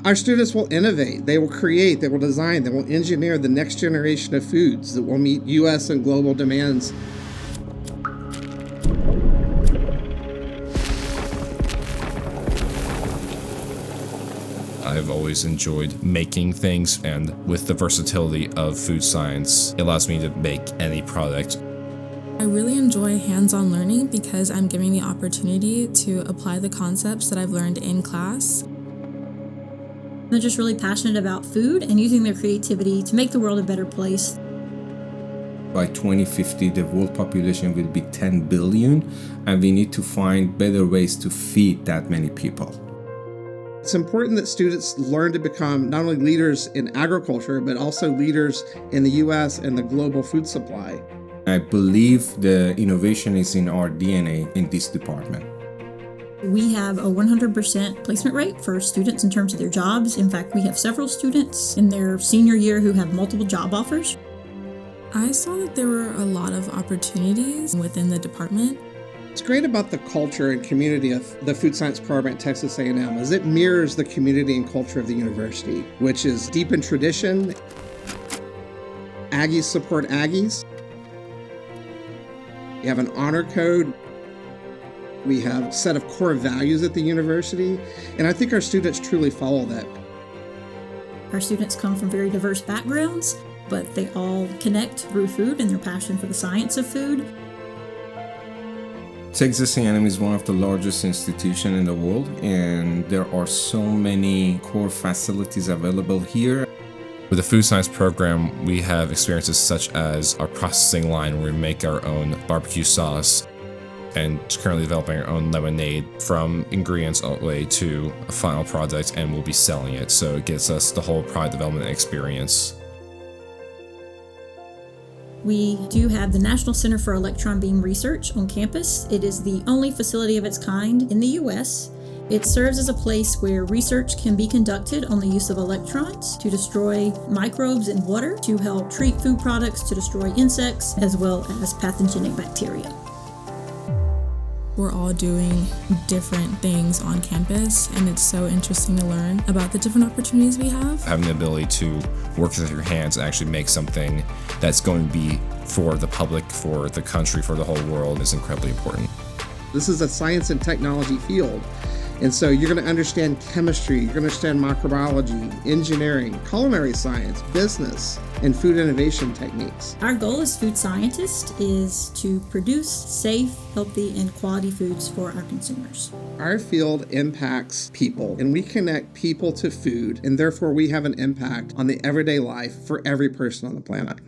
Our students will innovate, they will create, they will design, they will engineer the next generation of foods that will meet U.S. and global demands. I've always enjoyed making things, and with the versatility of food science, it allows me to make any product. I really enjoy hands-on learning because I'm given the opportunity to apply the concepts that I've learned in class. They're just really passionate about food and using their creativity to make the world a better place. By 2050, the world population will be 10 billion, and we need to find better ways to feed that many people. It's important that students learn to become not only leaders in agriculture, but also leaders in the U.S. and the global food supply. I believe the innovation is in our DNA in this department. We have a 100% placement rate for students in terms of their jobs. In fact, we have several students in their senior year who have multiple job offers. I saw that there were a lot of opportunities within the department. What's great about the culture and community of the food science program at Texas A&M is it mirrors the community and culture of the university, which is deep in tradition. Aggies support Aggies. You have an honor code. We have a set of core values at the university, and I think our students truly follow that. Our students come from very diverse backgrounds, but they all connect through food and their passion for the science of food. Texas A&M is one of the largest institutions in the world, and there are so many core facilities available here. With the food science program, we have experiences such as our processing line where we make our own barbecue sauce, and currently developing our own lemonade from ingredients all the way to a final product, and we'll be selling it. So it gets us the whole product development experience. We do have the National Center for Electron Beam Research on campus. It is the only facility of its kind in the U.S. It serves as a place where research can be conducted on the use of electrons to destroy microbes in water, to help treat food products, to destroy insects, as well as pathogenic bacteria. We're all doing different things on campus, and it's so interesting to learn about the different opportunities we have. Having the ability to work with your hands and actually make something that's going to be for the public, for the country, for the whole world is incredibly important. This is a science and technology field. And so you're going to understand chemistry, you're going to understand microbiology, engineering, culinary science, business, and food innovation techniques. Our goal as food scientists is to produce safe, healthy, and quality foods for our consumers. Our field impacts people, and we connect people to food, and therefore we have an impact on the everyday life for every person on the planet.